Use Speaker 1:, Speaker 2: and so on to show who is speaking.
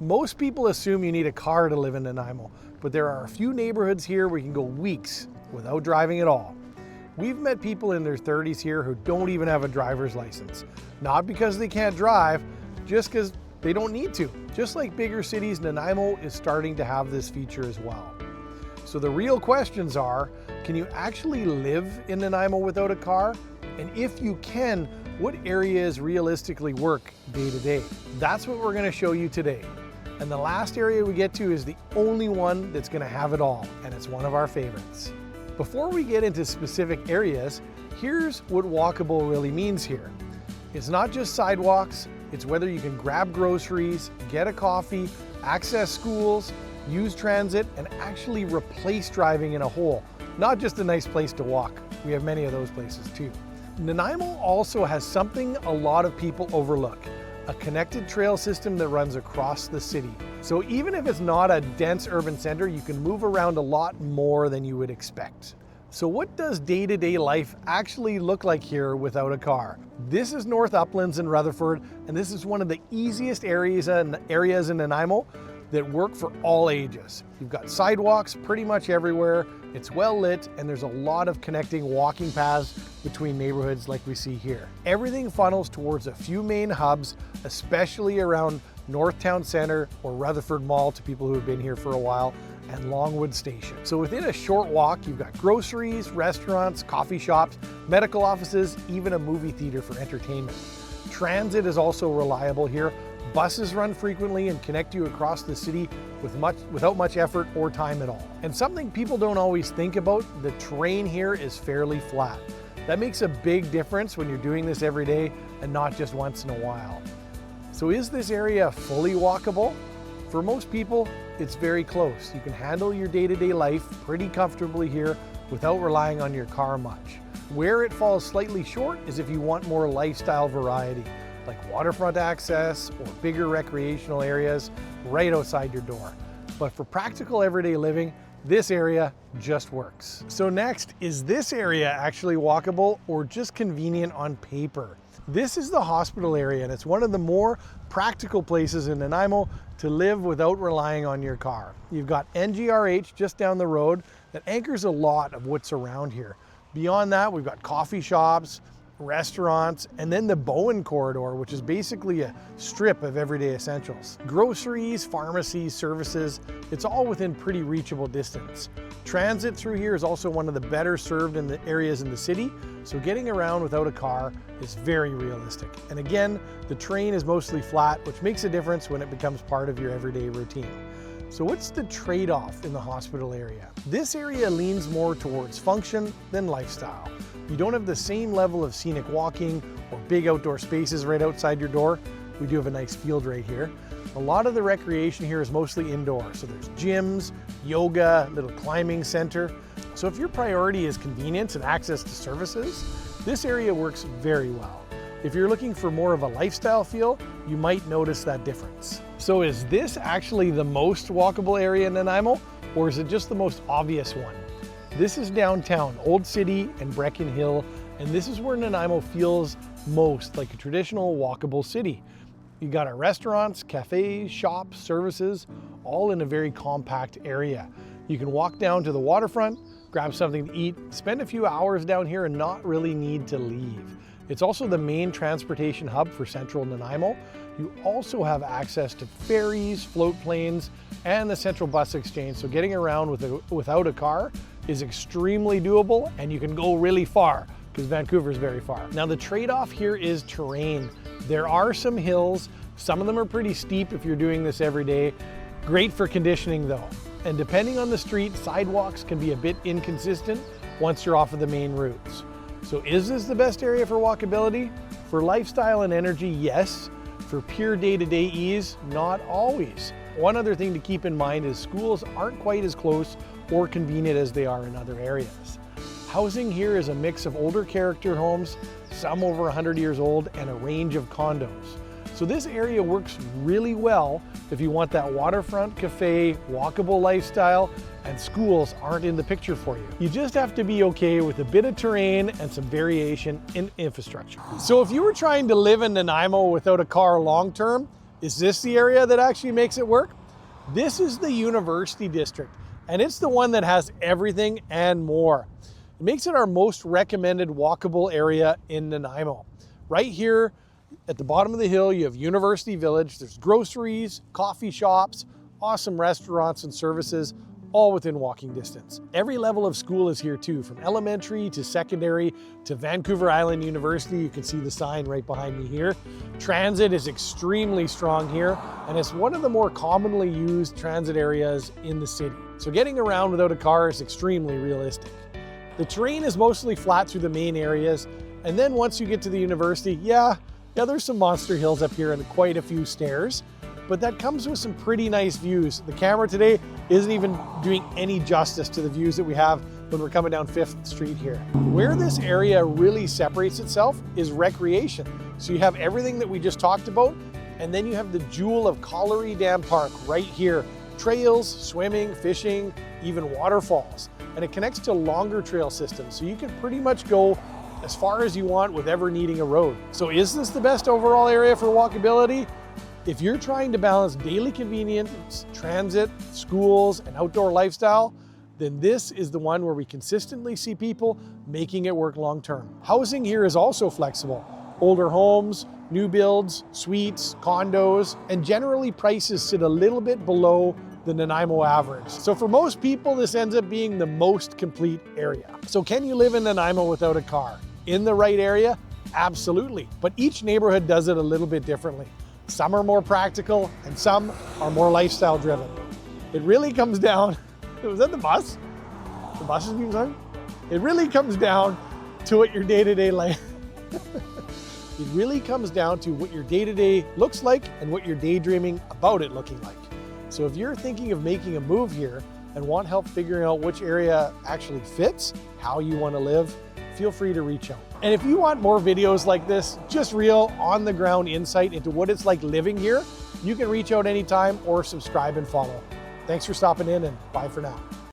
Speaker 1: Most people assume you need a car to live in Nanaimo, but there are a few neighborhoods here where you can go weeks without driving at all. We've met people in their 30s here who don't even have a driver's license. Not because they can't drive, just because they don't need to. Just like bigger cities, Nanaimo is starting to have this feature as well. So the real questions are, can you actually live in Nanaimo without a car? And if you can, what areas realistically work day to day? That's what we're going to show you today. And the last area we get to is the only one that's going to have it all, and it's one of our favorites. Before we get into specific areas, here's what walkable really means here. It's not just sidewalks, it's whether you can grab groceries, get a coffee, access schools, use transit, and actually replace driving in a hole. Not just a nice place to walk. We have many of those places too. Nanaimo also has something a lot of people overlook. A connected trail system that runs across the city. So even if it's not a dense urban center, you can move around a lot more than you would expect. So what does day-to-day life actually look like here without a car? This is North Uplands and Rutherford, and this is one of the easiest areas in Nanaimo that work for all ages. You've got sidewalks pretty much everywhere, it's well lit, and there's a lot of connecting walking paths between neighborhoods like we see here. Everything funnels towards a few main hubs, especially around North Town Center or Rutherford Mall to people who have been here for a while, and Longwood Station. So within a short walk, you've got groceries, restaurants, coffee shops, medical offices, even a movie theater for entertainment. Transit is also reliable here. Buses run frequently and connect you across the city without much effort or time at all. And something people don't always think about, the terrain here is fairly flat. That makes a big difference when you're doing this every day and not just once in a while. So is this area fully walkable? For most people, it's very close. You can handle your day-to-day life pretty comfortably here without relying on your car much. Where it falls slightly short is if you want more lifestyle variety, like waterfront access or bigger recreational areas right outside your door. But for practical everyday living, this area just works. So next, is this area actually walkable or just convenient on paper? This is the hospital area, and it's one of the more practical places in Nanaimo to live without relying on your car. You've got NGRH just down the road that anchors a lot of what's around here. Beyond that, we've got coffee shops, restaurants, and then the Bowen corridor, which is basically a strip of everyday essentials. Groceries, pharmacies, services, it's all within pretty reachable distance. Transit through here is also one of the better served in the areas in the city, so getting around without a car is very realistic. And again, the terrain is mostly flat, which makes a difference when it becomes part of your everyday routine. So what's the trade-off in the hospital area? This area leans more towards function than lifestyle. You don't have the same level of scenic walking or big outdoor spaces right outside your door. We do have a nice field right here. A lot of the recreation here is mostly indoor. So there's gyms, yoga, little climbing center. So if your priority is convenience and access to services, this area works very well. If you're looking for more of a lifestyle feel, you might notice that difference. So is this actually the most walkable area in Nanaimo, or is it just the most obvious one? This is downtown, Old City and Brechin Hill, and this is where Nanaimo feels most like a traditional walkable city. You got our restaurants, cafes, shops, services, all in a very compact area. You can walk down to the waterfront, grab something to eat, spend a few hours down here and not really need to leave. It's also the main transportation hub for central Nanaimo. You also have access to ferries, float planes, and the central bus exchange, so getting around without a car is extremely doable, and you can go really far because Vancouver is very far. Now the trade-off here is terrain. There are some hills, some of them are pretty steep if you're doing this every day. Great for conditioning though. And depending on the street, sidewalks can be a bit inconsistent once you're off of the main routes. So is this the best area for walkability? For lifestyle and energy, yes. For pure day-to-day ease, not always. One other thing to keep in mind is schools aren't quite as close or convenient as they are in other areas. Housing here is a mix of older character homes, some over 100 years old, and a range of condos. So this area works really well if you want that waterfront cafe, walkable lifestyle, and schools aren't in the picture for you. You just have to be okay with a bit of terrain and some variation in infrastructure. So if you were trying to live in Nanaimo without a car long term, Is this the area that actually makes it work? This is the University District, and it's the one that has everything and more. It makes it our most recommended walkable area in Nanaimo. Right here at the bottom of the hill, you have University Village. There's groceries, coffee shops, awesome restaurants and services, all within walking distance. Every level of school is here too, from elementary to secondary to Vancouver Island University. You can see the sign right behind me here. Transit is extremely strong here, and it's one of the more commonly used transit areas in the city. So getting around without a car is extremely realistic. The terrain is mostly flat through the main areas, and then once you get to the university, yeah, there's some monster hills up here and quite a few stairs, but that comes with some pretty nice views. The camera today isn't even doing any justice to the views that we have when we're coming down 5th Street here. Where this area really separates itself is recreation. So you have everything that we just talked about, and then you have the jewel of Colliery Dam Park right here. Trails, swimming, fishing, even waterfalls. And it connects to longer trail systems, so you can pretty much go as far as you want with ever needing a road. So is this the best overall area for walkability? If you're trying to balance daily convenience, transit, schools, and outdoor lifestyle, then this is the one where we consistently see people making it work long term. Housing here is also flexible. Older homes, new builds, suites, condos, and generally prices sit a little bit below the Nanaimo average. So for most people, this ends up being the most complete area. So can you live in Nanaimo without a car? In the right area? Absolutely. But each neighborhood does it a little bit differently. Some are more practical and some are more lifestyle driven. It really comes down, was that the bus? The bus is being sung? It really comes down to what your day-to-day life, it really comes down to what your day-to-day looks like and what you're daydreaming about it looking like. So if you're thinking of making a move here and want help figuring out which area actually fits how you want to live, feel free to reach out. And if you want more videos like this, just real on-the-ground insight into what it's like living here, you can reach out anytime or subscribe and follow. Thanks for stopping in, and bye for now.